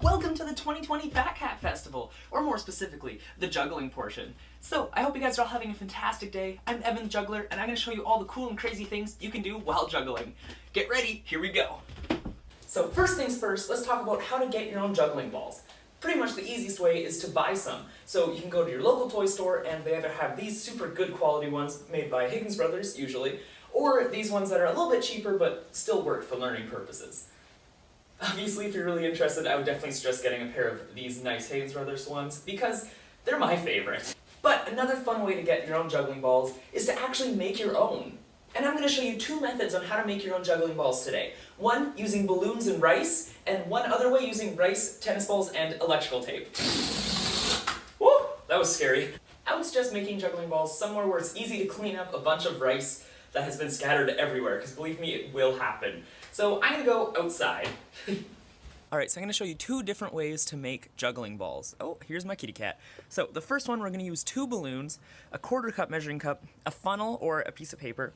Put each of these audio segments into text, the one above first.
Welcome to the 2020 Fat Cat Festival, or more specifically, the juggling portion. So, I hope you guys are all having a fantastic day. I'm Evan the Juggler, and I'm going to show you all the cool and crazy things you can do while juggling. Get ready, here we go. So first things first, let's talk about how to get your own juggling balls. Pretty much the easiest way is to buy some. So you can go to your local toy store, and they either have these super good quality ones made by Higgins Brothers, usually, or these ones that are a little bit cheaper but still work for learning purposes. Obviously, if you're really interested, I would definitely suggest getting a pair of these nice Higgins Brothers ones, because they're my favorite. But another fun way to get your own juggling balls is to actually make your own. And I'm going to show you two methods on how to make your own juggling balls today. One using balloons and rice, and one other way using rice, tennis balls, and electrical tape. Woo! That was scary. I would suggest making juggling balls somewhere where it's easy to clean up a bunch of rice that has been scattered everywhere, because believe me, it will happen. So I'm going to go outside. Alright, so I'm going to show you two different ways to make juggling balls. Oh, here's my kitty cat. So the first one, we're going to use two balloons, a 1/4 cup measuring cup, a funnel or a piece of paper,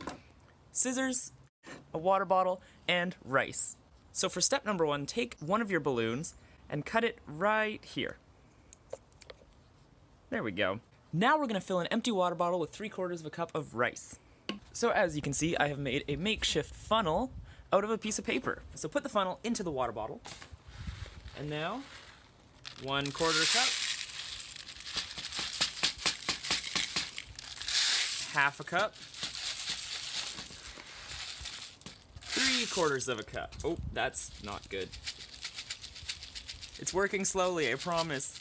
scissors, a water bottle, and rice. So for step number one, take one of your balloons and cut it right here. There we go. Now we're going to fill an empty water bottle with 3/4 cup of rice. So as you can see, I have made a makeshift funnel out of a piece of paper. So put the funnel into the water bottle. And now, 1/4 cup, 1/2 cup, 3/4 cup. Oh, that's not good. It's working slowly, I promise.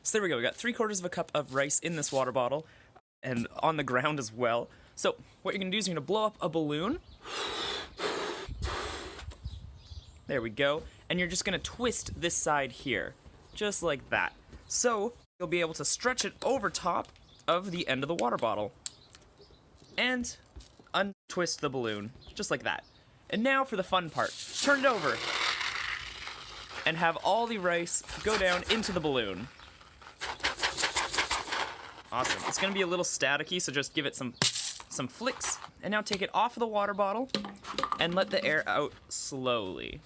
So there we go, we got 3/4 cup of rice in this water bottle, and on the ground as well. So what you're gonna do is you're gonna blow up a balloon. There we go. And you're just gonna twist this side here, just like that. So you'll be able to stretch it over top of the end of the water bottle. And untwist the balloon, just like that. And now for the fun part. Turn it over. And have all the rice go down into the balloon. Awesome. It's going to be a little staticky, so just give it some flicks. And now take it off of the water bottle and let the air out slowly.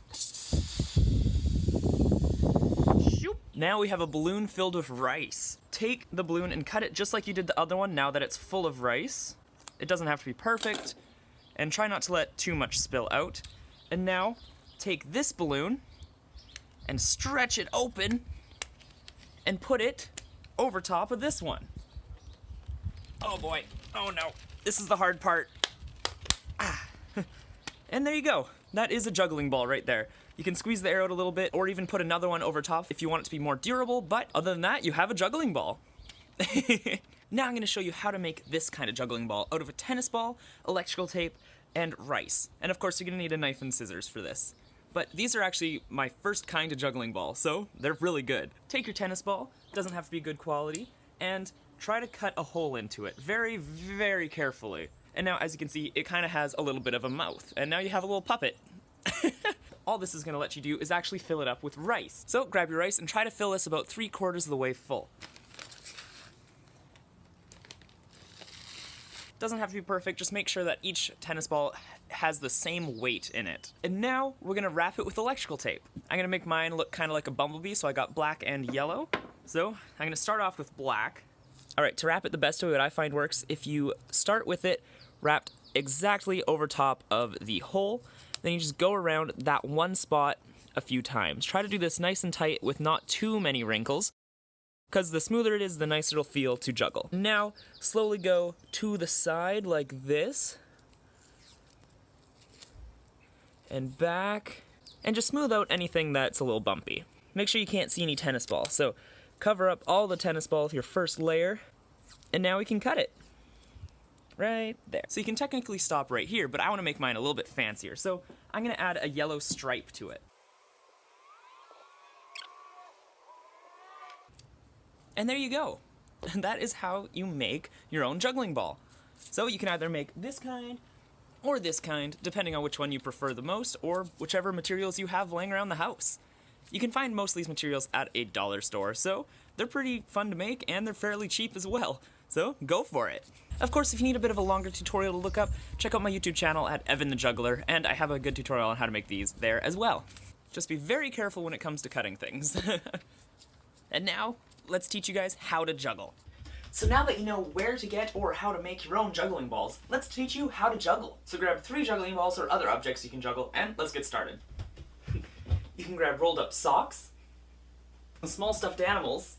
Shoop. Now we have a balloon filled with rice. Take the balloon and cut it just like you did the other one now that it's full of rice. It doesn't have to be perfect. And try not to let too much spill out. And now take this balloon and stretch it open and put it over top of this one. Oh boy, oh no, this is the hard part. Ah. And there you go, that is a juggling ball right there. You can squeeze the air out a little bit, or even put another one over top if you want it to be more durable, but other than that, you have a juggling ball. Now I'm going to show you how to make this kind of juggling ball out of a tennis ball, electrical tape, and rice. And of course, you're going to need a knife and scissors for this. But these are actually my first kind of juggling ball, so they're really good. Take your tennis ball, doesn't have to be good quality, and try to cut a hole into it very, very carefully. And now, as you can see, it kind of has a little bit of a mouth, and now you have a little puppet. All this is going to let you do is actually fill it up with rice. So grab your rice and try to fill this about 3/4 of the way full. Doesn't have to be perfect, just make sure that each tennis ball has the same weight in it. And now we're gonna wrap it with electrical tape. I'm gonna make mine look kind of like a bumblebee, so I got black and yellow. So I'm gonna start off with black. All right, to wrap it the best way that I find works, if you start with it wrapped exactly over top of the hole, then you just go around that one spot a few times. Try to do this nice and tight with not too many wrinkles, because the smoother it is, the nicer it'll feel to juggle. Now, slowly go to the side like this, and back, and just smooth out anything that's a little bumpy. Make sure you can't see any tennis ball, so cover up all the tennis ball with your first layer, and now we can cut it. Right there. So you can technically stop right here, but I want to make mine a little bit fancier, so I'm going to add a yellow stripe to it. And there you go. And that is how you make your own juggling ball. So you can either make this kind or this kind, depending on which one you prefer the most, or whichever materials you have laying around the house. You can find most of these materials at a dollar store, so they're pretty fun to make and they're fairly cheap as well. So go for it. Of course, if you need a bit of a longer tutorial to look up, check out my YouTube channel at Evan the Juggler, and I have a good tutorial on how to make these there as well. Just be very careful when it comes to cutting things. And now, let's teach you guys how to juggle. So now that you know where to get or how to make your own juggling balls, let's teach you how to juggle. So grab 3 juggling balls or other objects you can juggle, and let's get started. You can grab rolled up socks, small stuffed animals,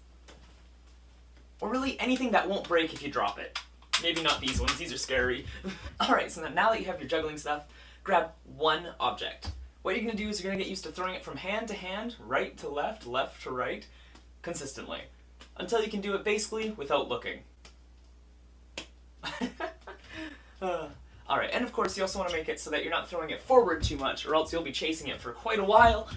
or really anything that won't break if you drop it. Maybe not these ones, these are scary. Alright, so now that you have your juggling stuff, grab one object. What you're going to do is you're going to get used to throwing it from hand to hand, right to left, left to right, consistently. Until you can do it basically without looking. Alright, and of course you also want to make it so that you're not throwing it forward too much, or else you'll be chasing it for quite a while.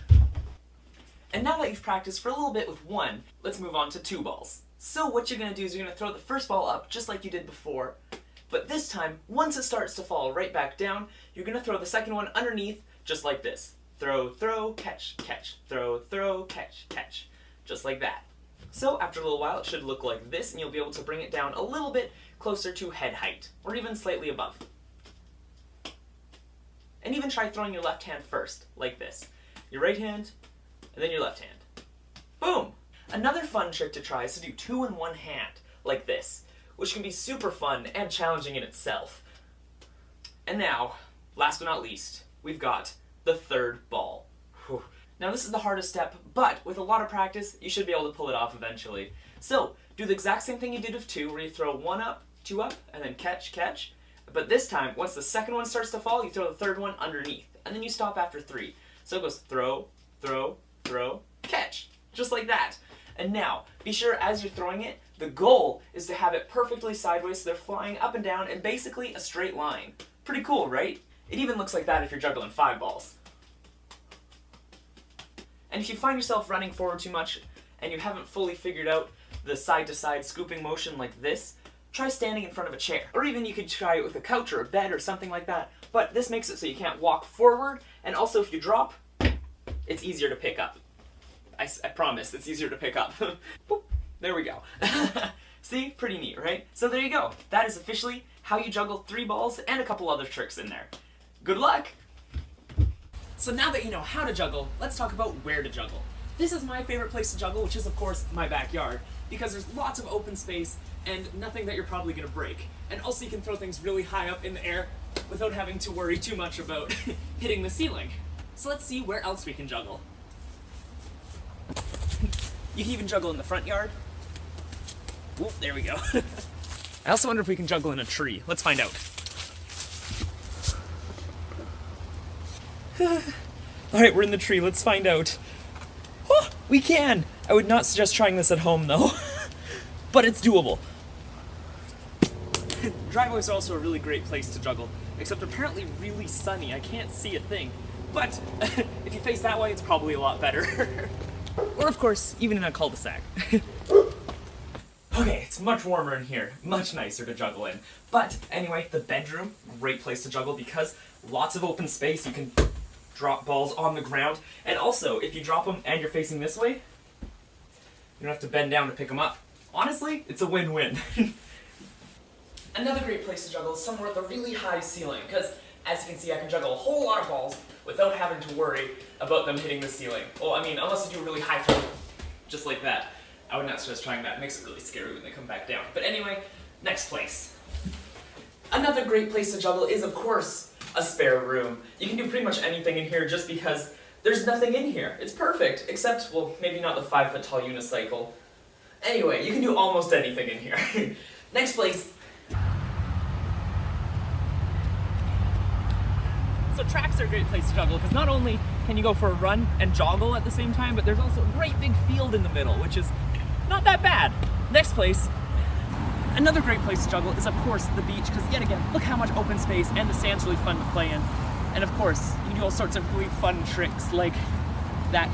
And now that you've practiced for a little bit with one, let's move on to 2 balls. So what you're going to do is you're going to throw the first ball up just like you did before, but this time, once it starts to fall right back down, you're going to throw the second one underneath just like this. Throw, throw, catch, catch, throw, throw, catch, catch. Just like that. So after a little while it should look like this, and you'll be able to bring it down a little bit closer to head height, or even slightly above. And even try throwing your left hand first, like this. Your right hand, and then your left hand. Boom! Another fun trick to try is to do 2 in one hand, like this, which can be super fun and challenging in itself. And now, last but not least, we've got the 3rd ball. Whew. Now this is the hardest step, but with a lot of practice, you should be able to pull it off eventually. So, do the exact same thing you did with 2, where you throw 1 up, 2 up, and then catch, catch. But this time, once the second one starts to fall, you throw the 3rd one underneath, and then you stop after 3. So it goes throw, throw, throw, catch. Just like that. And now, be sure as you're throwing it, the goal is to have it perfectly sideways so they're flying up and down in basically a straight line. Pretty cool, right? It even looks like that if you're juggling 5 balls. And if you find yourself running forward too much and you haven't fully figured out the side-to-side scooping motion like this, try standing in front of a chair. Or even you could try it with a couch or a bed or something like that. But this makes it so you can't walk forward, and also if you drop, it's easier to pick up. I promise, it's easier to pick up. Boop, there we go. See? Pretty neat, right? So there you go. That is officially how you juggle 3 balls and a couple other tricks in there. Good luck! So now that you know how to juggle, let's talk about where to juggle. This is my favorite place to juggle, which is of course my backyard, because there's lots of open space and nothing that you're probably going to break. And also you can throw things really high up in the air without having to worry too much about hitting the ceiling. So let's see where else we can juggle. You can even juggle in the front yard. Whoop, there we go. I also wonder if we can juggle in a tree. Let's find out. Alright, we're in the tree. Let's find out. Oh, we can! I would not suggest trying this at home, though. But it's doable. Driveways are also a really great place to juggle, except apparently really sunny. I can't see a thing. But if you face that way, it's probably a lot better. Or, of course, even in a cul-de-sac. Okay, it's much warmer in here. Much nicer to juggle in. But, anyway, the bedroom, great place to juggle because lots of open space. You can drop balls on the ground. And also, if you drop them and you're facing this way, you don't have to bend down to pick them up. Honestly, it's a win-win. Another great place to juggle is somewhere with a really high ceiling, because as you can see, I can juggle a whole lot of balls without having to worry about them hitting the ceiling. Well, I mean, unless you do a really high throw, just like that. I would not suggest trying that. It makes it really scary when they come back down. But anyway, next place. Another great place to juggle is, of course, a spare room. You can do pretty much anything in here just because there's nothing in here. It's perfect, except, well, maybe not the 5-foot-tall unicycle. Anyway, you can do almost anything in here. Next place. So tracks are a great place to juggle because not only can you go for a run and joggle at the same time, but there's also a great big field in the middle, which is not that bad. Next place. Another great place to juggle is, of course, the beach, because yet again, look how much open space, and the sand's really fun to play in. And of course, you can do all sorts of really fun tricks like that.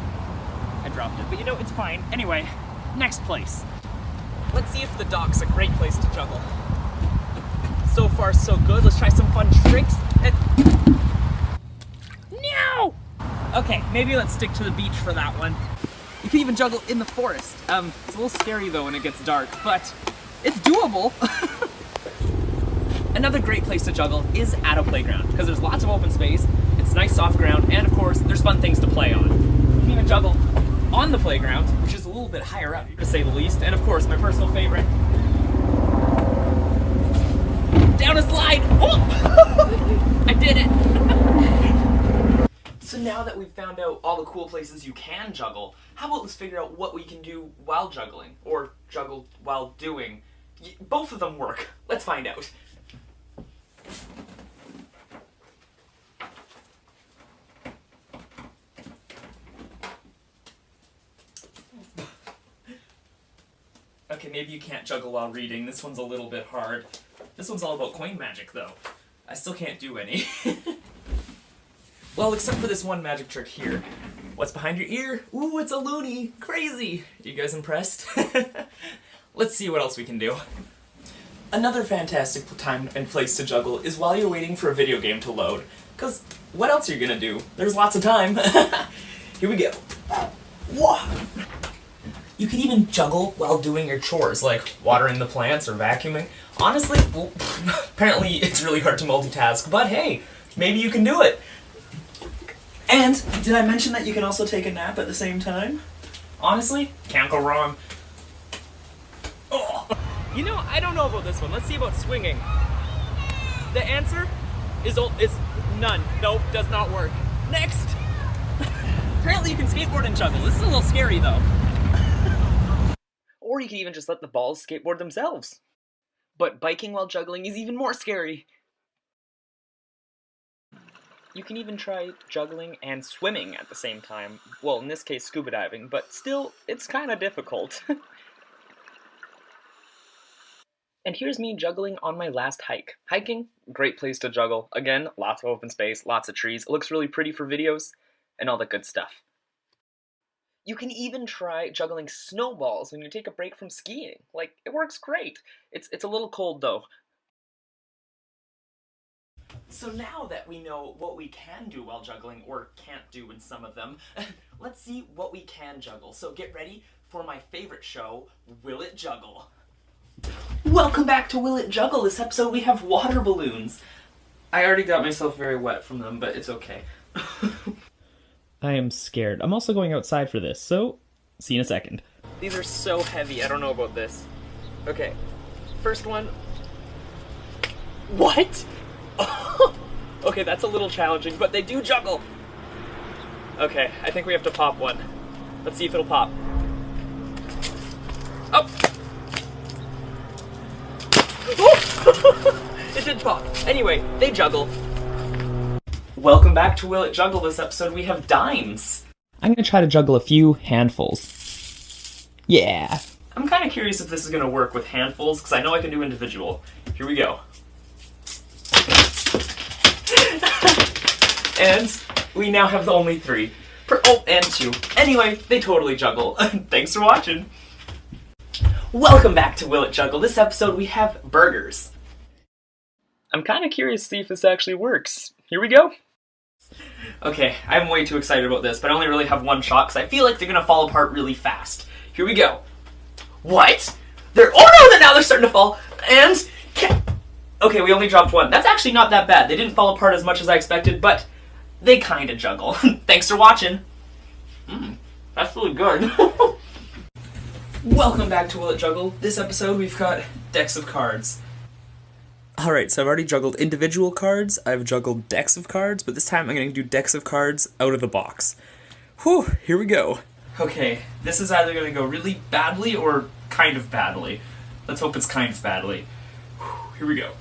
I dropped it, but you know, it's fine. Anyway, next place. Let's see if the dock's a great place to juggle. So far, so good. Let's try some fun tricks. No! Okay, maybe let's stick to the beach for that one. You can even juggle in the forest. It's a little scary though when it gets dark, but it's doable. Another great place to juggle is at a playground, because there's lots of open space, it's nice soft ground, and of course, there's fun things to play on. You can even juggle on the playground, which is a little bit higher up, to say the least, and of course, my personal favorite, down a slide! Oh! I did it! So now that we've found out all the cool places you can juggle, how about let's figure out what we can do while juggling, or juggle while doing. Both of them work. Let's find out. Okay, maybe you can't juggle while reading. This one's a little bit hard. This one's all about coin magic, though. I still can't do any. Well, except for this one magic trick here. What's behind your ear? Ooh, it's a loony! Crazy! You guys impressed? Let's see what else we can do. Another fantastic time and place to juggle is while you're waiting for a video game to load. Because what else are you gonna do? There's lots of time. Here we go. Whoa. You can even juggle while doing your chores, like watering the plants or vacuuming. Honestly, well, apparently it's really hard to multitask, but hey, maybe you can do it. And did I mention that you can also take a nap at the same time? Honestly, can't go wrong. Oh. You know, I don't know about this one. Let's see about swinging. The answer is none. Nope, does not work. Next! Apparently you can skateboard and juggle. This is a little scary though. Or you can even just let the balls skateboard themselves. But biking while juggling is even more scary. You can even try juggling and swimming at the same time. Well, in this case, scuba diving, but still, it's kinda difficult. And here's me juggling on my last hike. Hiking, great place to juggle. Again, lots of open space, lots of trees. It looks really pretty for videos, and all that good stuff. You can even try juggling snowballs when you take a break from skiing. Like, it works great. It's a little cold, though. So now that we know what we can do while juggling, or can't do in some of them, let's see what we can juggle. So get ready for my favorite show, Will It Juggle? Welcome back to Will It Juggle. This episode we have water balloons. I already got myself very wet from them, but it's okay. I am scared. I'm also going outside for this, so see you in a second. These are so heavy, I don't know about this. Okay, first one. What? Okay, that's a little challenging, but they do juggle. Okay, I think we have to pop one. Let's see if it'll pop. Oh! It did pop. Anyway, they juggle. Welcome back to Will It Juggle. This episode we have dimes. I'm gonna try to juggle a few handfuls. Yeah. I'm kind of curious if this is gonna work with handfuls, because I know I can do individual. Here we go. And we now have only 3. And 2. Anyway, they totally juggle. Thanks for watching. Welcome back to Will It Juggle. This episode we have burgers. I'm kind of curious to see if this actually works. Here we go. Okay, I'm way too excited about this, but I only really have one shot because I feel like they're gonna fall apart really fast. Here we go. What? Oh no, now they're starting to fall. And okay, we only dropped one. That's actually not that bad. They didn't fall apart as much as I expected, but they kind of juggle. Thanks for watching. That's really good. Welcome back to Will It Juggle. This episode we've got decks of cards. Alright, so I've already juggled individual cards, I've juggled decks of cards, but this time I'm going to do decks of cards out of the box. Whew, here we go. Okay, this is either going to go really badly or kind of badly. Let's hope it's kind of badly. Whew, here we go.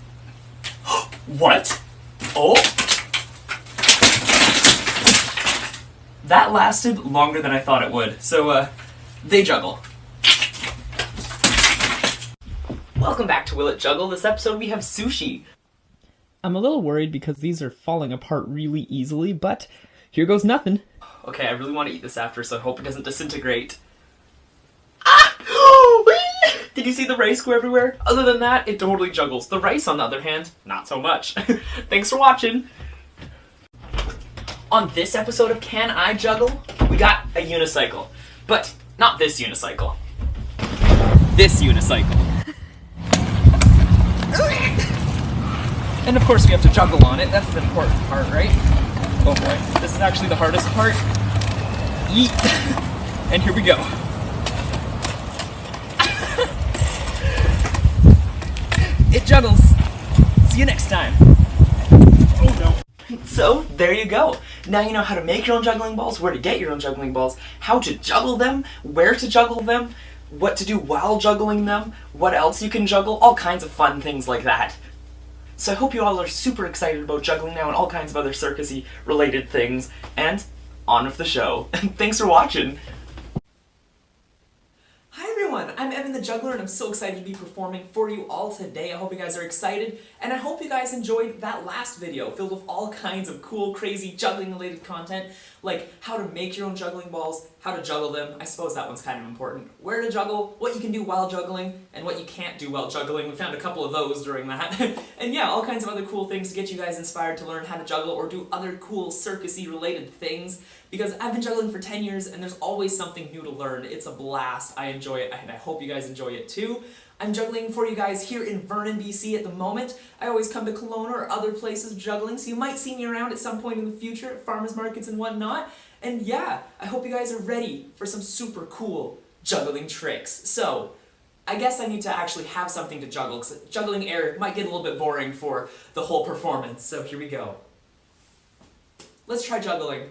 What? Oh! That lasted longer than I thought it would, so they juggle. Welcome back to Will It Juggle. This episode we have sushi. I'm a little worried because these are falling apart really easily, but here goes nothing. Okay, I really want to eat this after, so I hope it doesn't disintegrate. Ah! Did you see the rice go everywhere? Other than that, it totally juggles. The rice, on the other hand, not so much. Thanks for watching. On this episode of Can I Juggle, we got a unicycle. But not this unicycle. This unicycle. And of course we have to juggle on it. That's the important part, right? Oh boy, this is actually the hardest part. Yeet! And here we go. It juggles. See you next time. Oh no. So, there you go. Now you know how to make your own juggling balls, where to get your own juggling balls, how to juggle them, where to juggle them, what to do while juggling them, what else you can juggle, all kinds of fun things like that. So I hope you all are super excited about juggling now and all kinds of other circusy related things, and on with the show. Thanks for watching. Hi everyone, I'm Evan the Juggler and I'm so excited to be performing for you all today. I hope you guys are excited and I hope you guys enjoyed that last video filled with all kinds of cool, crazy juggling related content like how to make your own juggling balls, how to juggle them, I suppose that one's kind of important, where to juggle, what you can do while juggling, and what you can't do while juggling. We found a couple of those during that. And yeah, all kinds of other cool things to get you guys inspired to learn how to juggle or do other cool circusy related things. Because I've been juggling for 10 years and there's always something new to learn. It's a blast. I enjoy it and I hope you guys enjoy it too. I'm juggling for you guys here in Vernon, BC at the moment. I always come to Kelowna or other places juggling, so you might see me around at some point in the future at farmers markets and whatnot. And yeah, I hope you guys are ready for some super cool juggling tricks. So, I guess I need to actually have something to juggle, because juggling air might get a little bit boring for the whole performance. So here we go. Let's try juggling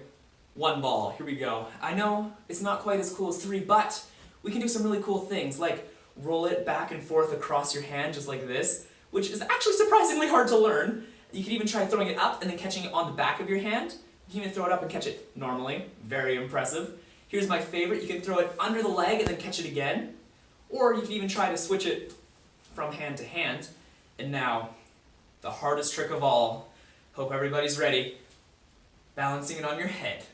one ball. Here we go. I know it's not quite as cool as 3, but we can do some really cool things, like roll it back and forth across your hand just like this, which is actually surprisingly hard to learn. You can even try throwing it up and then catching it on the back of your hand. You can even throw it up and catch it normally. Very impressive. Here's my favorite. You can throw it under the leg and then catch it again. Or you can even try to switch it from hand to hand. And now, the hardest trick of all. Hope everybody's ready. Balancing it on your head.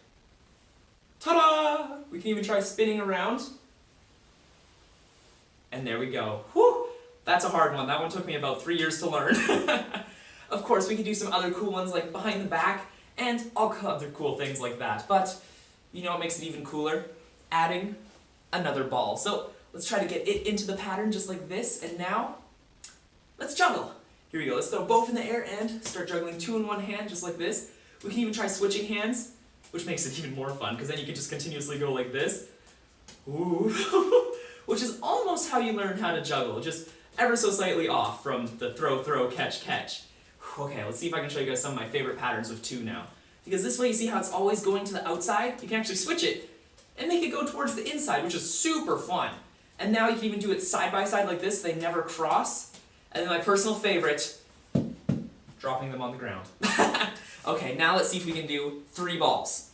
Ta-da! We can even try spinning around. And there we go. Whew! That's a hard one. That one took me about 3 years to learn. Of course, we could do some other cool ones like behind the back and all other cool things like that. But, you know what makes it even cooler? Adding another ball. So, let's try to get it into the pattern just like this. And now, let's juggle. Here we go. Let's throw both in the air and start juggling 2 in one hand just like this. We can even try switching hands, which makes it even more fun because then you can just continuously go like this. Ooh. Which is almost how you learn how to juggle, just ever so slightly off from the throw, throw, catch, catch. Okay, let's see if I can show you guys some of my favorite patterns with 2 now. Because this way you see how it's always going to the outside? You can actually switch it and make it go towards the inside, which is super fun. And now you can even do it side by side like this, they never cross. And then my personal favorite, dropping them on the ground. Okay, now let's see if we can do 3 balls.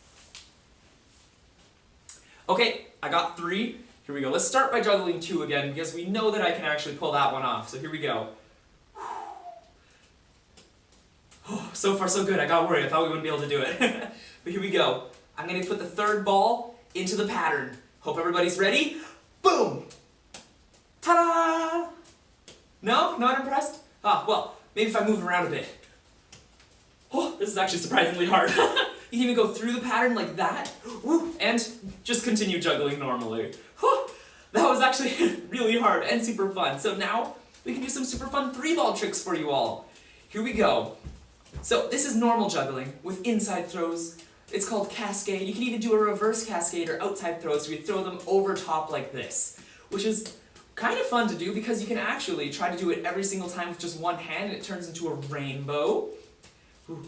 Okay, I got 3. Here we go. Let's start by juggling 2 again, because we know that I can actually pull that one off. So here we go. So far so good. I got worried. I thought we wouldn't be able to do it. But here we go. I'm going to put the 3rd ball into the pattern. Hope everybody's ready. Boom! Ta-da! No? Not impressed? Ah, well, maybe if I move around a bit. Oh, this is actually surprisingly hard. You can even go through the pattern like that, and just continue juggling normally. That was actually really hard and super fun. So now, we can do some super fun 3-ball tricks for you all. Here we go. So this is normal juggling with inside throws. It's called cascade. You can even do a reverse cascade or outside throws where you throw them over top like this, which is kind of fun to do because you can actually try to do it every single time with just one hand and it turns into a rainbow.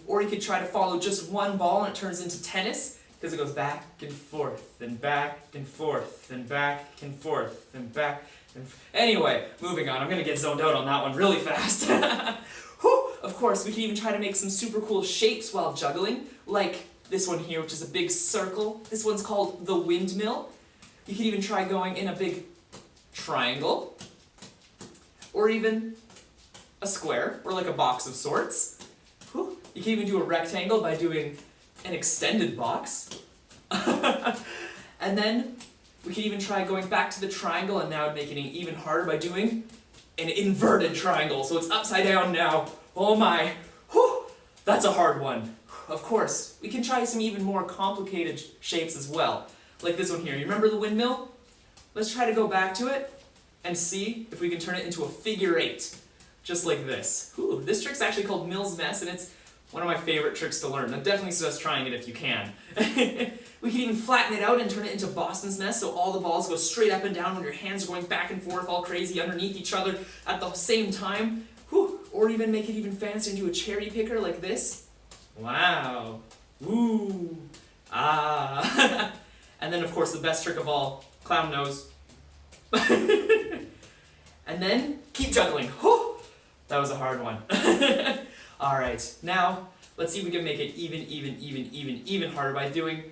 Or you could try to follow just one ball and it turns into tennis, because it goes back and forth, and back and forth, and back and forth, and back and forth. Anyway, moving on. I'm going to get zoned out on that one really fast. Of course, we can even try to make some super cool shapes while juggling, like this one here, which is a big circle. This one's called the Windmill. You can even try going in a big triangle, or even a square, or like a box of sorts. You can even do a rectangle by doing an extended box. And then we can even try going back to the triangle and now making it even harder by doing an inverted triangle. So it's upside down now. Oh my. Whew. That's a hard one. Of course, we can try some even more complicated shapes as well. Like this one here. You remember the windmill? Let's try to go back to it and see if we can turn it into a figure 8. just like this. Ooh, this trick's actually called Mill's Mess, and it's one of my favorite tricks to learn. I definitely suggest trying it if you can. We can even flatten it out and turn it into Boston's Mess, so all the balls go straight up and down when your hands are going back and forth all crazy underneath each other at the same time. Whew. Or even make it even fancier and do a cherry picker like this. Wow. Ooh. Ah. And then, of course, the best trick of all, clown nose. And then, keep juggling. Whew. That was a hard one. Alright, now, let's see if we can make it even harder by doing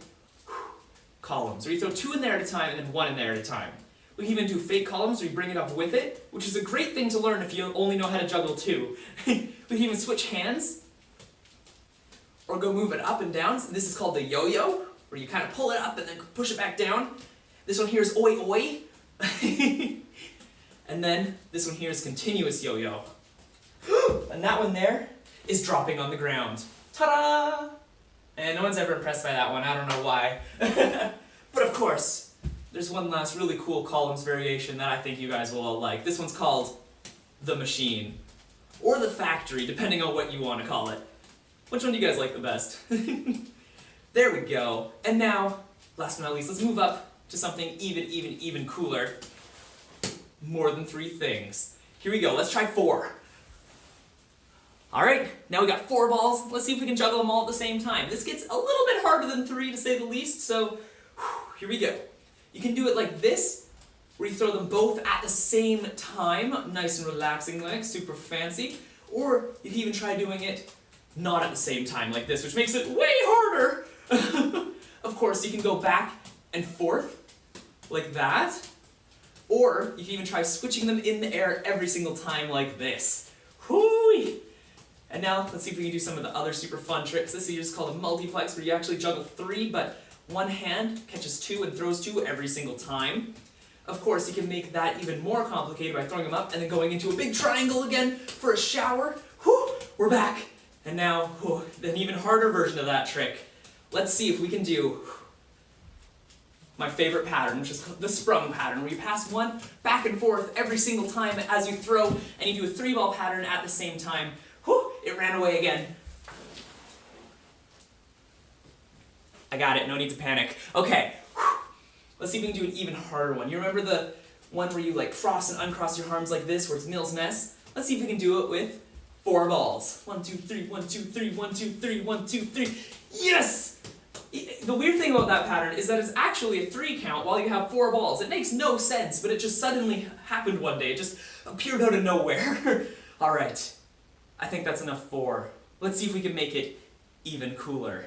columns, where you throw 2 in there at a time and then 1 in there at a time. We can even do fake columns where you bring it up with it, which is a great thing to learn if you only know how to juggle 2. We can even switch hands, or go move it up and down. So this is called the yo-yo, where you kind of pull it up and then push it back down. This one here is oi oi. And then this one here is continuous yo-yo. And that one there is dropping on the ground. Ta-da! And no one's ever impressed by that one, I don't know why. But of course, there's one last really cool columns variation that I think you guys will all like. This one's called the machine, or the factory, depending on what you want to call it. Which one do you guys like the best? There we go. And now, last but not least, let's move up to something even cooler. More than 3 things. Here we go, let's try 4. Alright, now we got 4 balls. Let's see if we can juggle them all at the same time. This gets a little bit harder than 3 to say the least, so here we go. You can do it like this, where you throw them both at the same time, nice and relaxing like, super fancy. Or you can even try doing it not at the same time like this, which makes it way harder. Of course, you can go back and forth like that. Or you can even try switching them in the air every single time like this. Whoo-wee! And now, let's see if we can do some of the other super fun tricks. This is called a multiplex, where you actually juggle 3, but one hand catches 2 and throws 2 every single time. Of course, you can make that even more complicated by throwing them up and then going into a big triangle again for a shower. Whew, we're back. And now, an even harder version of that trick. Let's see if we can do my favorite pattern, which is the Sprung Pattern, where you pass one back and forth every single time as you throw, and you do a 3-ball pattern at the same time. Whew, it ran away again. I got it, no need to panic. Okay, let's see if we can do an even harder one. You remember the one where you like cross and uncross your arms like this, where it's Mill's Mess? Let's see if we can do it with 4 balls. 1, 2, 3, 1, 2, 3, 1, 2, 3, 1, 2, 3. Yes! The weird thing about that pattern is that it's actually a 3 count while you have 4 balls. It makes no sense, but it just suddenly happened one day. It just appeared out of nowhere. Alright, I think that's enough 4. Let's see if we can make it even cooler.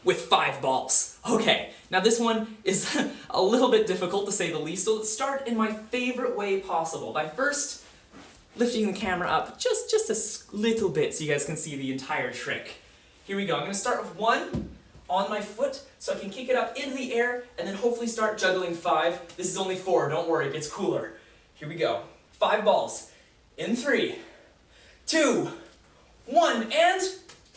With 5 balls. Okay, now this one is a little bit difficult to say the least, so let's start in my favorite way possible by first lifting the camera up just a little bit so you guys can see the entire trick. Here we go. I'm going to start with 1 on my foot so I can kick it up into the air and then hopefully start juggling 5. This is only 4, don't worry, it gets cooler. Here we go. 5 balls. In 3, 2, 1, and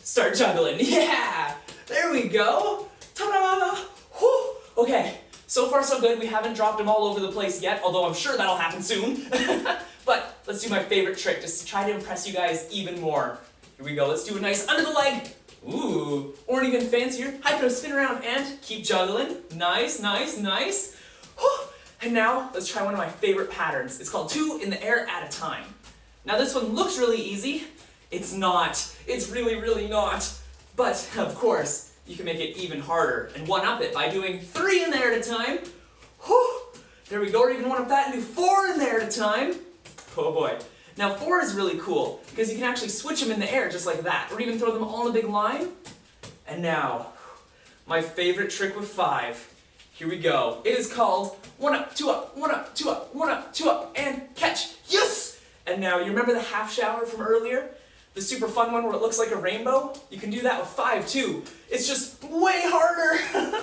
start juggling. Yeah! There we go. Ta-da! Whew! Okay, so far so good. We haven't dropped them all over the place yet, although I'm sure that'll happen soon. But let's do my favorite trick, just to try to impress you guys even more. Here we go. Let's do a nice under the leg. Ooh, or an even fancier, high throw, spin around, and keep juggling. Nice, nice, nice. Whew. And now, let's try one of my favorite patterns. It's called 2 in the air at a time. Now this one looks really easy. It's not. It's really not. But, of course, you can make it even harder and one-up it by doing 3 in there at a time. Whew. There we go, or even one-up that and do 4 in there at a time. Oh boy. Now 4 is really cool, because you can actually switch them in the air just like that, or even throw them all in a big line. And now, my favorite trick with 5. Here we go. It is called 1 up, 2 up, 1 up, 2 up, 1 up, 2 up, and catch. Yes! And now, you remember the half shower from earlier? The super fun one where it looks like a rainbow? You can do that with 5 too. It's just way harder.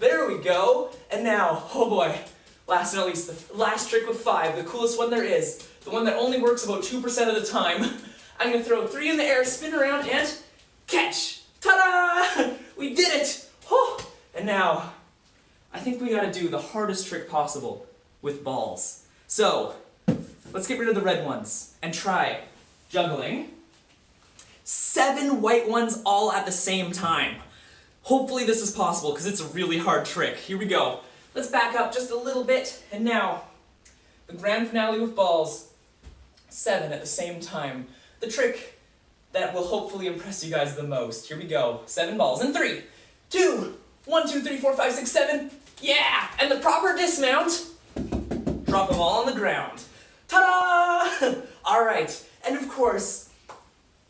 There we go. And now, oh boy, last but not least, the last trick with 5, the coolest one there is. The one that only works about 2% of the time. I'm going to throw 3 in the air, spin around, and catch! Ta-da! We did it! Oh. And now, I think we got to do the hardest trick possible with balls. So, let's get rid of the red ones and try juggling 7 white ones all at the same time. Hopefully this is possible because it's a really hard trick. Here we go. Let's back up just a little bit, and now the grand finale with balls. 7 at the same time. The trick that will hopefully impress you guys the most. Here we go. 7 balls in 3, 2, 1, 2, 3, 4, 5, 6, 7. Yeah! And the proper dismount. Drop them all on the ground. Ta-da! Alright, and of course,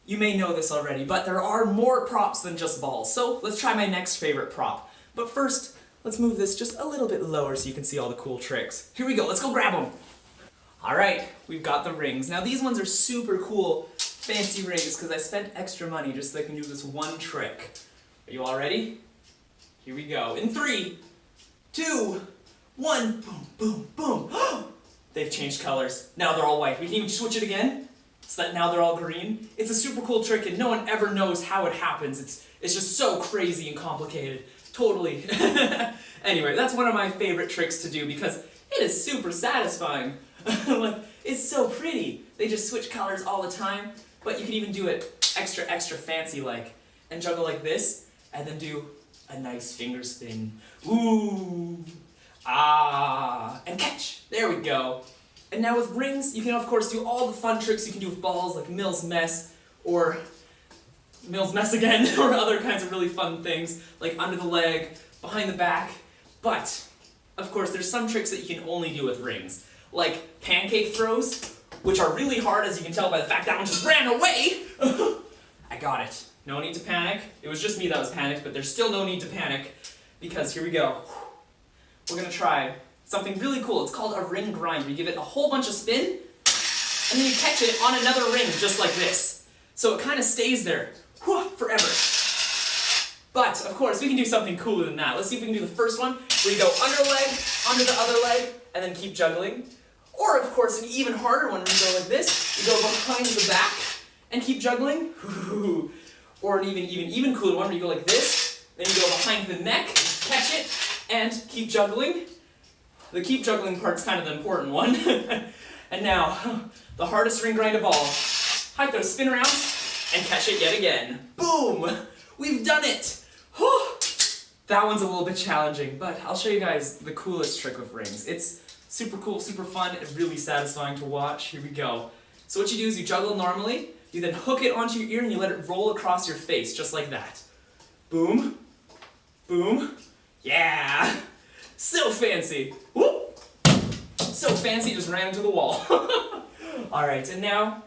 you may know this already, but there are more props than just balls. So let's try my next favorite prop. But first, let's move this just a little bit lower so you can see all the cool tricks. Here we go, let's go grab them. Alright, we've got the rings. Now these ones are super cool, fancy rings, because I spent extra money just so I can do this one trick. Are you all ready? Here we go. In 3, 2, 1, boom, boom, boom. They've changed colors. Now they're all white. We can even switch it again, so that now they're all green. It's a super cool trick, and no one ever knows how it happens. It's just so crazy and complicated. Totally. Anyway, that's one of my favorite tricks to do because it is super satisfying. Like, it's so pretty. They just switch colors all the time, but you can even do it extra fancy like, and juggle like this, and then do a nice finger spin. Ooh, ah, and catch. There we go. And now with rings, you can of course do all the fun tricks you can do with balls, like Mill's Mess, or Mill's Mess again, or other kinds of really fun things, like under the leg, behind the back. But, of course, there's some tricks that you can only do with rings, like pancake throws, which are really hard, as you can tell by the fact that one just ran away. I got it. No need to panic. It was just me that was panicked, but there's still no need to panic, because here we go. We're gonna try something really cool. It's called a ring grind. You give it a whole bunch of spin, and then you catch it on another ring, just like this. So it kind of stays there forever. But, of course, we can do something cooler than that. Let's see if we can do the first one, where you go under leg, under the other leg, and then keep juggling. Or, of course, an even harder one where you go like this. You go behind the back and keep juggling. Or an even cooler one where you go like this. Then you go behind the neck, catch it, and keep juggling. The keep juggling part's kind of the important one. And now, the hardest ring grind of all. High throw, spin around, and catch it yet again. Boom! We've done it! Whew. That one's a little bit challenging, but I'll show you guys the coolest trick with rings. It's super cool, super fun, and really satisfying to watch. Here we go. So what you do is you juggle normally, you then hook it onto your ear and you let it roll across your face, just like that. Boom. Boom. Yeah! So fancy! Whoop! So fancy, just ran into the wall. Alright, and now,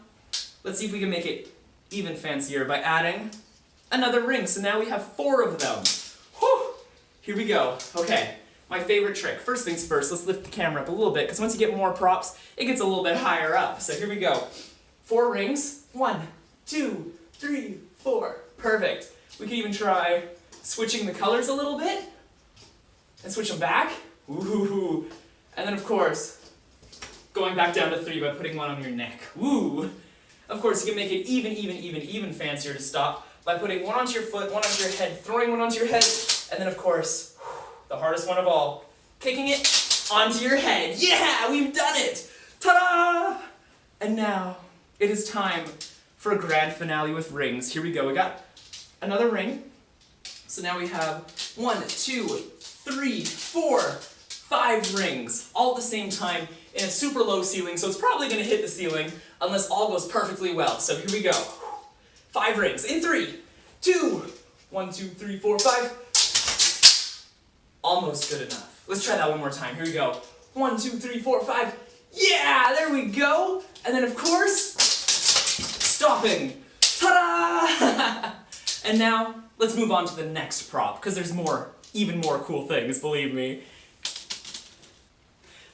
let's see if we can make it even fancier by adding another ring. So now we have 4 of them. Whew. Here we go. Okay, my favorite trick. First things first, let's lift the camera up a little bit, because once you get more props, it gets a little bit higher up. So here we go. 4 rings. 1, 2, 3, 4. Perfect. We can even try switching the colors a little bit, and switch them back. Ooh. And then, of course, going back down to 3 by putting one on your neck. Woo! Of course, you can make it even fancier to stop by putting one onto your foot, one onto your head, throwing one onto your head, and then, of course, the hardest one of all, kicking it onto your head. Yeah, we've done it! Ta-da! And now, it is time for a grand finale with rings. Here we go. We got another ring. So now we have 1, 2, 3, 4, 5 rings, all at the same time in a super low ceiling, so it's probably going to hit the ceiling unless all goes perfectly well. So here we go. 5 rings in 3, 2, 1, 2, 3, 4, 5. Almost good enough. Let's try that one more time. Here we go. 1, 2, 3, 4, 5. Yeah, there we go. And then, of course, stopping. Ta-da! And now, let's move on to the next prop, because there's even more cool things, believe me.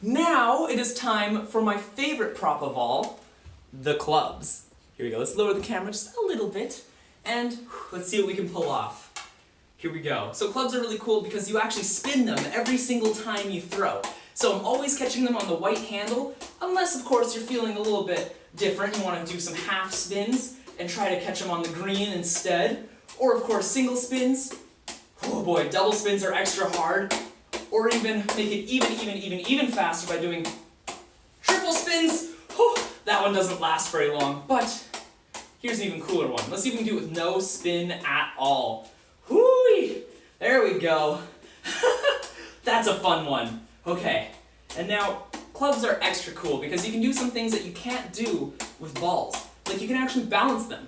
Now, it is time for my favorite prop of all, the clubs. Here we go. Let's lower the camera just a little bit, and let's see what we can pull off. Here we go. So clubs are really cool because you actually spin them every single time you throw. So I'm always catching them on the white handle, unless, of course, you're feeling a little bit different. You want to do some half spins and try to catch them on the green instead. Or, of course, single spins. Oh boy, double spins are extra hard. Or even make it even faster by doing triple spins. Oh, that one doesn't last very long, but here's an even cooler one. Let's see if we can do it with no spin at all. Whoo-wee! There we go. That's a fun one. Okay, and now clubs are extra cool because you can do some things that you can't do with balls. Like you can actually balance them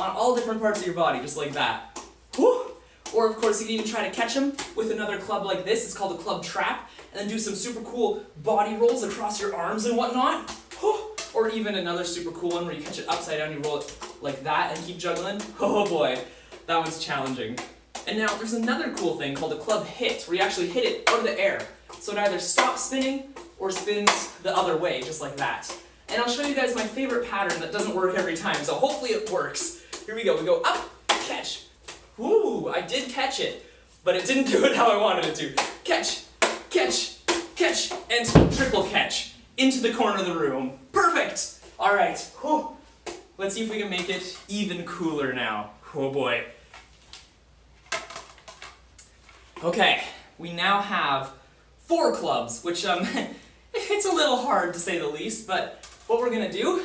on all different parts of your body, just like that. Whew. Or of course you can even try to catch them with another club like this. It's called a club trap. And then do some super cool body rolls across your arms and whatnot. Whew. Or even another super cool one where you catch it upside down, you roll it like that and keep juggling. Oh boy, that one's challenging. And now there's another cool thing called a club hit, where you actually hit it out of the air. So it either stops spinning or spins the other way, just like that. And I'll show you guys my favorite pattern that doesn't work every time, so hopefully it works. Here we go, we go up, catch. Woo, I did catch it, but it didn't do it how I wanted it to. Catch, catch, catch, and triple catch into the corner of the room. Perfect! All right, whew. Let's see if we can make it even cooler now. Oh boy. Okay, we now have 4 clubs, which it's a little hard to say the least, but what we're gonna do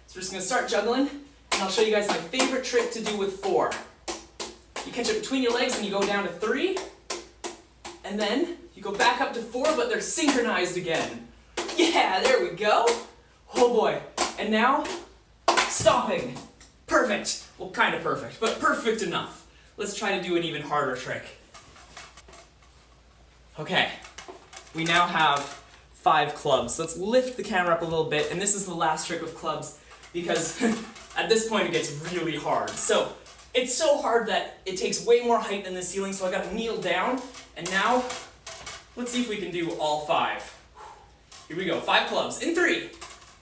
is we're just gonna start juggling, and I'll show you guys my favorite trick to do with 4. You catch it between your legs and you go down to 3, and then you go back up to 4, but they're synchronized again. Yeah, there we go. Oh boy, and now, stopping. Perfect. Well, kind of perfect, but perfect enough. Let's try to do an even harder trick. Okay, we now have 5 clubs. Let's lift the camera up a little bit, and this is the last trick of clubs, because at this point it gets really hard. So, it's so hard that it takes way more height than the ceiling, so I gotta kneel down, and now, let's see if we can do all 5. Here we go, 5 clubs, in 3,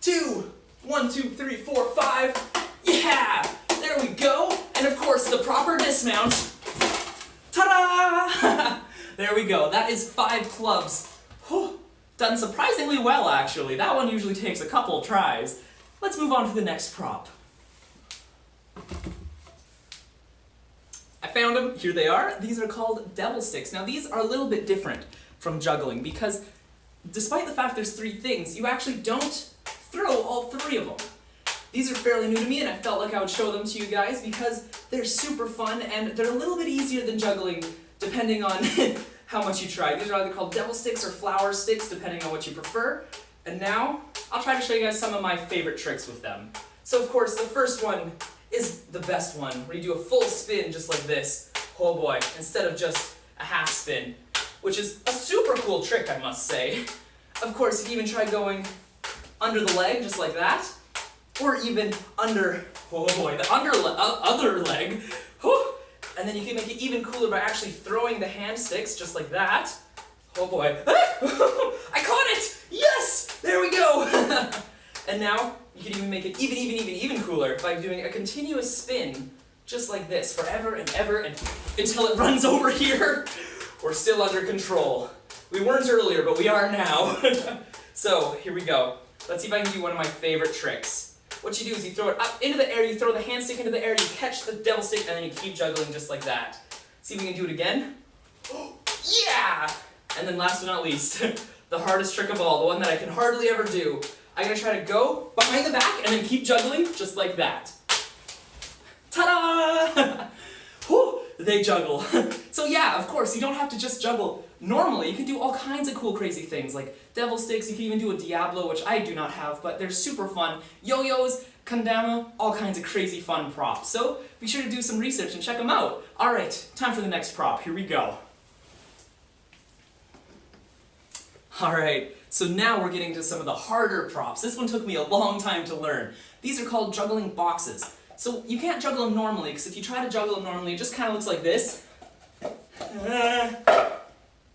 2, 1, 2, 3, 4, 5, yeah! There we go, and of course the proper dismount. Ta-da! There we go, that is 5 clubs. Whew. Done surprisingly well, actually. That one usually takes a couple tries. Let's move on to the next prop. I found them, here they are. These are called devil sticks. Now these are a little bit different from juggling because despite the fact there's 3 things, you actually don't throw all 3 of them. These are fairly new to me and I felt like I would show them to you guys because they're super fun and they're a little bit easier than juggling depending on how much you try. These are either called devil sticks or flower sticks depending on what you prefer. And now, I'll try to show you guys some of my favorite tricks with them. So of course, the first one is the best one, where you do a full spin just like this. Oh boy, instead of just a half spin, which is a super cool trick, I must say. Of course, you can even try going under the leg, just like that, or even under, oh boy, the other leg. Whew. And then you can make it even cooler by actually throwing the hand sticks, just like that. Oh boy. I caught it! Yes! There we go! And now, you can even make it even cooler by doing a continuous spin, just like this, forever and ever, and until it runs over here. We're still under control. We weren't earlier, but we are now. So, here we go. Let's see if I can do one of my favorite tricks. What you do is you throw it up into the air, you throw the hand stick into the air, you catch the devil stick, and then you keep juggling just like that. See if we can do it again. Yeah! And then last but not least, the hardest trick of all, the one that I can hardly ever do. I'm going to try to go behind the back and then keep juggling just like that. Ta-da! Whew, they juggle. So yeah, of course, you don't have to just juggle normally. You can do all kinds of cool, crazy things, like devil sticks. You can even do a Diablo, which I do not have, but they're super fun. Yo-yos, kendama, all kinds of crazy fun props. So be sure to do some research and check them out. All right, time for the next prop. Here we go. All right, so now we're getting to some of the harder props. This one took me a long time to learn. These are called juggling boxes. So you can't juggle them normally, because if you try to juggle them normally, it just kind of looks like this.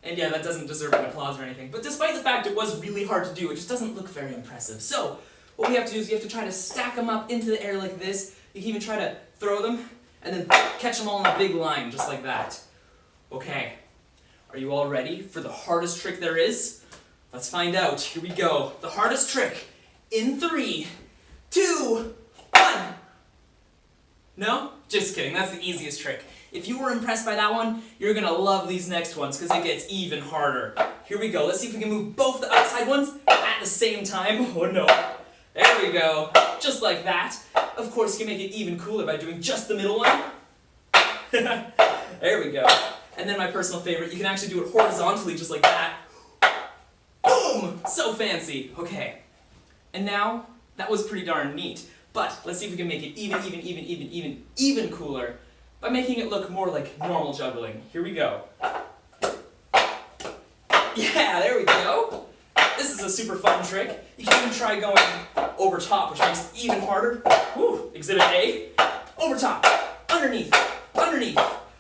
And yeah, that doesn't deserve an applause or anything. But despite the fact it was really hard to do, it just doesn't look very impressive. So what we have to do is you have to try to stack them up into the air like this. You can even try to throw them, and then catch them all in a big line, just like that. Okay, are you all ready for the hardest trick there is? Let's find out. Here we go. The hardest trick in 3, 2, 1. No? Just kidding. That's the easiest trick. If you were impressed by that one, you're going to love these next ones because it gets even harder. Here we go. Let's see if we can move both the outside ones at the same time. Oh no. There we go. Just like that. Of course, you can make it even cooler by doing just the middle one. There we go. And then my personal favorite, you can actually do it horizontally just like that. Boom! So fancy. Okay. And now, that was pretty darn neat. But let's see if we can make it even cooler by making it look more like normal juggling. Here we go. Yeah, there we go. This is a super fun trick. You can even try going over top, which makes it even harder. Woo! Exhibit A. Over top, underneath, underneath,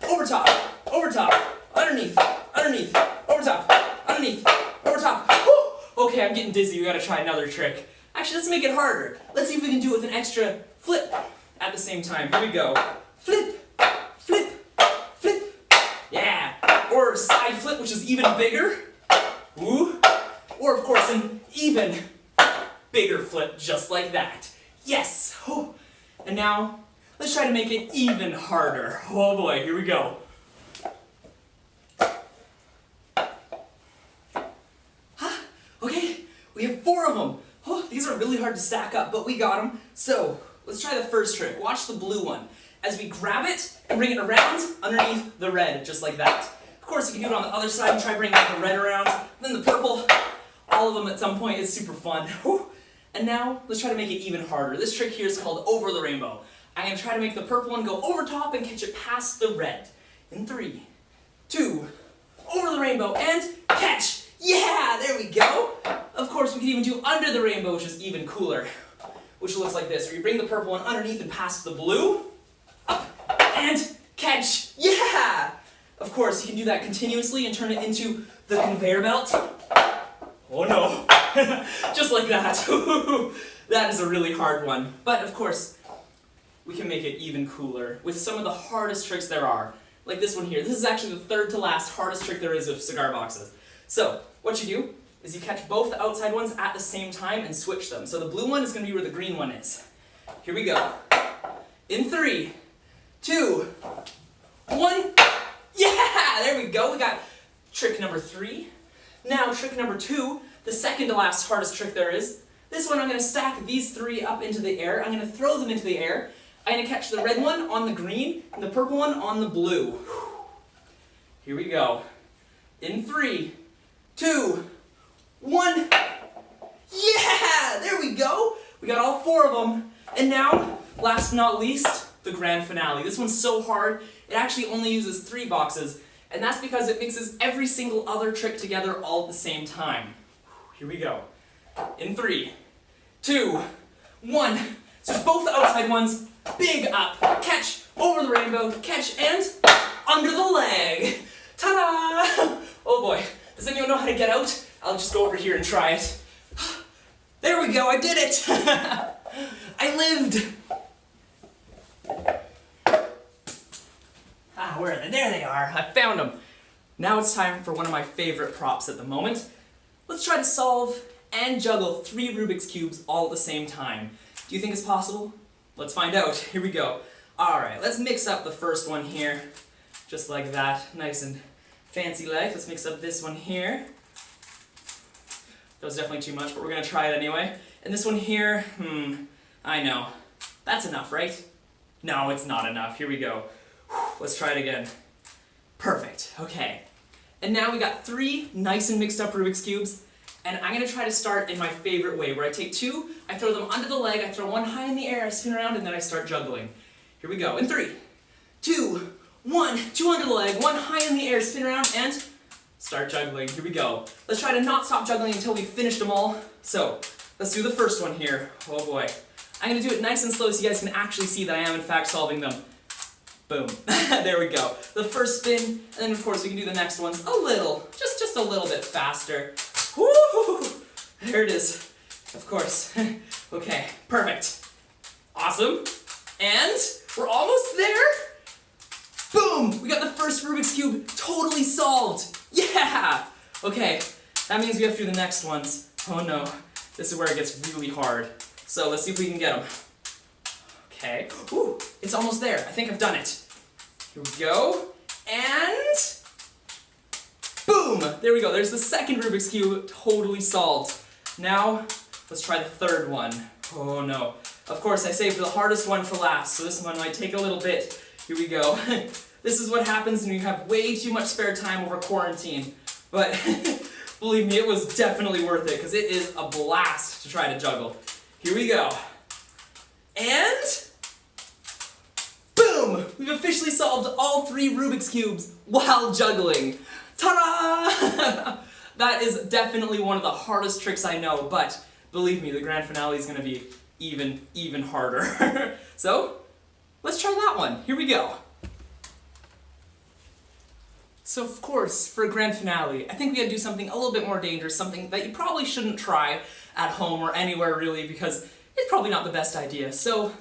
over top, underneath, underneath, over top, underneath, over top. Woo! Okay, I'm getting dizzy. We gotta try another trick. Actually, let's make it harder. Let's see if we can do it with an extra flip at the same time. Here we go. Flip, flip, flip. Yeah. Or side flip, which is even bigger. Woo. Or, of course, an even bigger flip, just like that. Yes! Oh. And now, let's try to make it even harder. Oh boy, here we go. Huh? Okay, we have 4 of them. Oh, these are really hard to stack up, but we got them. So, let's try the first trick. Watch the blue one. As we grab it and bring it around underneath the red, just like that. Of course, you can do it on the other side and try bringing the red around, then the purple. All of them at some point is super fun. Whew. And now, let's try to make it even harder. This trick here is called over the rainbow. I'm going to try to make the purple one go over top and catch it past the red. In 3, 2, over the rainbow, and catch! Yeah, there we go! Of course, we can even do under the rainbow, which is even cooler. Which looks like this, where you bring the purple one underneath and past the blue, up, and catch! Yeah! Of course, you can do that continuously and turn it into the conveyor belt. Oh no, just like that. That is a really hard one. But of course, we can make it even cooler with some of the hardest tricks there are. Like this one here. This is actually the third to last hardest trick there is of cigar boxes. So, what you do is you catch both the outside ones at the same time and switch them. So the blue one is going to be where the green one is. Here we go. In 3, 2, 1. Yeah, there we go. We got trick number 3. Now, trick number 2, the second to last hardest trick there is. This one I'm going to stack these 3 up into the air. I'm going to throw them into the air. I'm going to catch the red one on the green and the purple one on the blue. Here we go. In 3, 2, 1. Yeah! There we go! We got all 4 of them. And now, last but not least, the grand finale. This one's so hard, it actually only uses 3 boxes. And that's because it mixes every single other trick together all at the same time. Here we go. In 3, 2, 1. So there's both the outside ones, big up, catch, over the rainbow, catch, and under the leg. Ta-da! Oh boy, does anyone know how to get out? I'll just go over here and try it. There we go, I did it! I lived! Ah, where are they? There they are. I found them. Now it's time for one of my favorite props at the moment. Let's try to solve and juggle 3 Rubik's Cubes all at the same time. Do you think it's possible? Let's find out. Here we go. Alright, let's mix up the first one here. Just like that. Nice and fancy-like. Let's mix up this one here. That was definitely too much, but we're going to try it anyway. And this one here, I know. That's enough, right? No, it's not enough. Here we go. Let's try it again. Perfect. Okay. And now we got 3 nice and mixed up Rubik's Cubes. And I'm going to try to start in my favorite way, where I take 2, I throw them under the leg, I throw 1 high in the air, I spin around, and then I start juggling. Here we go. In 3, 2, 1, 2 under the leg, 1 high in the air, spin around, and start juggling. Here we go. Let's try to not stop juggling until we've finished them all. So, let's do the first one here. Oh boy. I'm going to do it nice and slow so you guys can actually see that I am in fact solving them. Boom. There we go. The first spin, and then of course we can do the next ones a little, just a little bit faster. Woo! There it is. Of course. Okay, perfect. Awesome. And we're almost there. Boom! We got the first Rubik's Cube totally solved. Yeah! Okay, that means we have to do the next ones. Oh no, this is where it gets really hard. So let's see if we can get them. Okay. Ooh, it's almost there. I think I've done it. Here we go. And boom! There we go. There's the second Rubik's Cube totally solved. Now, let's try the third one. Oh no. Of course, I saved the hardest one for last, so this one might take a little bit. Here we go. This is what happens when you have way too much spare time over quarantine. But believe me, it was definitely worth it, because it is a blast to try to juggle. Here we go. And boom! We've officially solved all 3 Rubik's Cubes while juggling. Ta-da! That is definitely one of the hardest tricks I know, but believe me, the grand finale is going to be even harder. So, let's try that one. Here we go. So of course, for a grand finale, I think we gotta do something a little bit more dangerous, something that you probably shouldn't try at home or anywhere really, because it's probably not the best idea. So,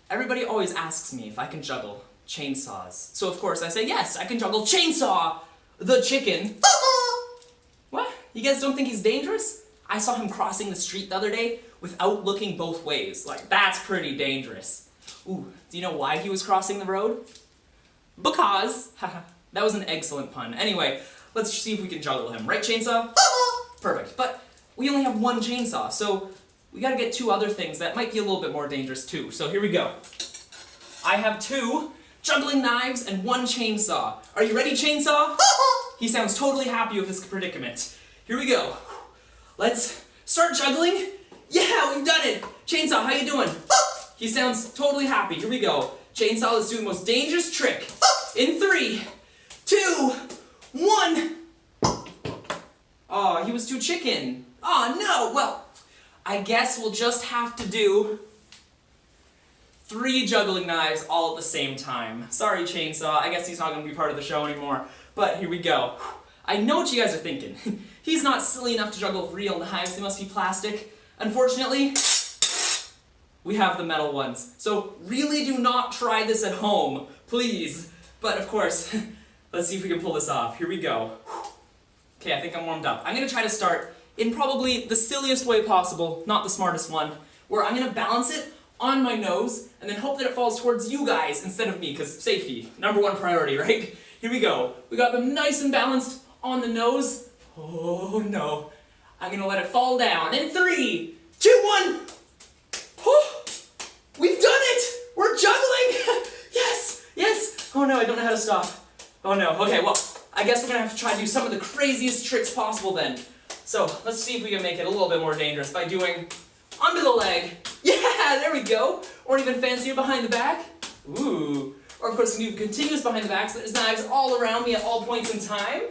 everybody always asks me if I can juggle chainsaws. So of course I say, yes, I can juggle Chainsaw the chicken. What? You guys don't think he's dangerous? I saw him crossing the street the other day without looking both ways. Like, that's pretty dangerous. Ooh, do you know why he was crossing the road? Because, haha, that was an excellent pun. Anyway, let's see if we can juggle him. Right, Chainsaw? Perfect. But we only have 1 chainsaw, so we gotta get 2 other things that might be a little bit more dangerous too. So here we go. I have 2 juggling knives and 1 chainsaw. Are you ready, Chainsaw? He sounds totally happy with his predicament. Here we go. Let's start juggling. Yeah, we've done it. Chainsaw, how you doing? He sounds totally happy. Here we go. Chainsaw, let's do the most dangerous trick. In 3, 2, 1. Oh, he was too chicken. Oh no, well, I guess we'll just have to do 3 juggling knives all at the same time. Sorry, Chainsaw, I guess he's not going to be part of the show anymore. But here we go. I know what you guys are thinking. He's not silly enough to juggle with real knives, they must be plastic. Unfortunately, we have the metal ones. So really do not try this at home, please. But of course, let's see if we can pull this off. Here we go. Okay, I think I'm warmed up. I'm going to try to start in probably the silliest way possible, not the smartest one, where I'm going to balance it on my nose and then hope that it falls towards you guys instead of me, because safety, #1 priority, right? Here we go. We got them nice and balanced on the nose. Oh no. I'm going to let it fall down. In 3, 2, 1. Oh, we've done it! We're juggling! Yes! Yes! Oh no, I don't know how to stop. Oh no. Okay, well, I guess we're going to have to try to do some of the craziest tricks possible then. So, let's see if we can make it a little bit more dangerous by doing under the leg. Yeah, there we go. Or even fancier, behind the back. Ooh. Or of course, we can do continuous behind the back, so there's knives all around me at all points in time.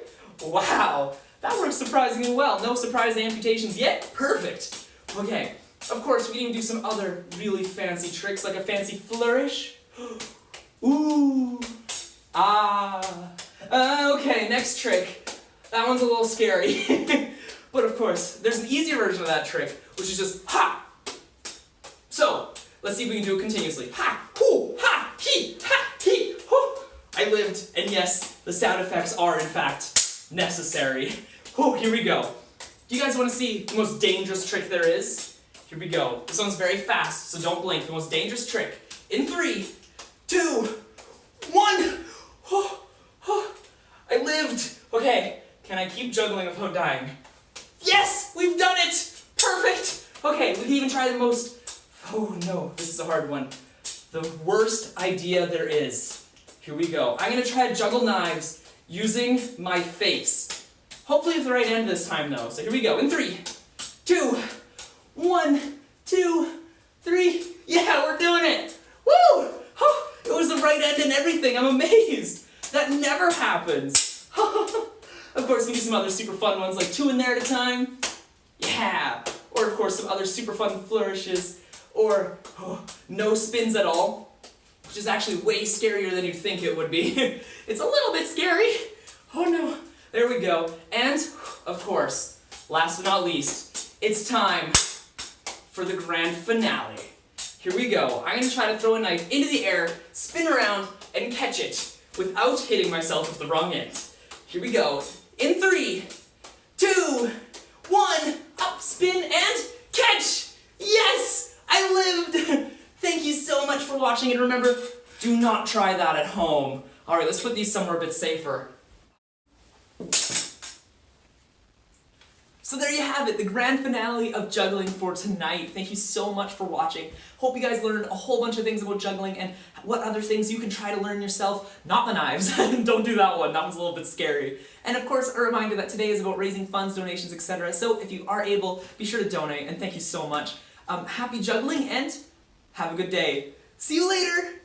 Wow, that works surprisingly well. No surprise amputations yet. Perfect. Okay, of course, we can even do some other really fancy tricks, like a fancy flourish. Ooh. Ah. Okay, next trick. That one's a little scary. But of course, there's an easier version of that trick, which is just ha! So, let's see if we can do it continuously. Ha! Hoo! Ha! He! Ha! He! Hoo! I lived, and yes, the sound effects are in fact necessary. Oh, here we go. Do you guys want to see the most dangerous trick there is? Here we go. This one's very fast, so don't blink. The most dangerous trick. In 3, 2, 1. Oh, oh, I lived. Okay, can I keep juggling without dying? Yes, we've done it. Perfect. Okay, we can even try the most. Oh no, this is a hard one. The worst idea there is. Here we go. I'm gonna try to juggle knives using my face. Hopefully with the right end this time though. So here we go. In 3, 2, 1, 2, 3. Yeah, we're doing it. Woo! Oh, it was the right end and everything. I'm amazed. That never happens. Of course, we can do some other super fun ones like 2 in there at a time. Yeah. Or of course some other super fun flourishes. Or no spins at all, which is actually way scarier than you'd think it would be. It's a little bit scary. Oh no. There we go. And, of course, last but not least, it's time for the grand finale. Here we go. I'm going to try to throw a knife into the air, spin around, and catch it without hitting myself with the wrong end. Here we go. In 3, 2, 1, up, spin, and catch! Yes! I lived! Thank you so much for watching, and remember, do not try that at home. Alright, let's put these somewhere a bit safer. So there you have it, the grand finale of juggling for tonight. Thank you so much for watching. Hope you guys learned a whole bunch of things about juggling and what other things you can try to learn yourself. Not the knives, don't do that one, that one's a little bit scary. And of course, a reminder that today is about raising funds, donations, etc. So if you are able, be sure to donate, and thank you so much. Happy juggling, and have a good day. See you later!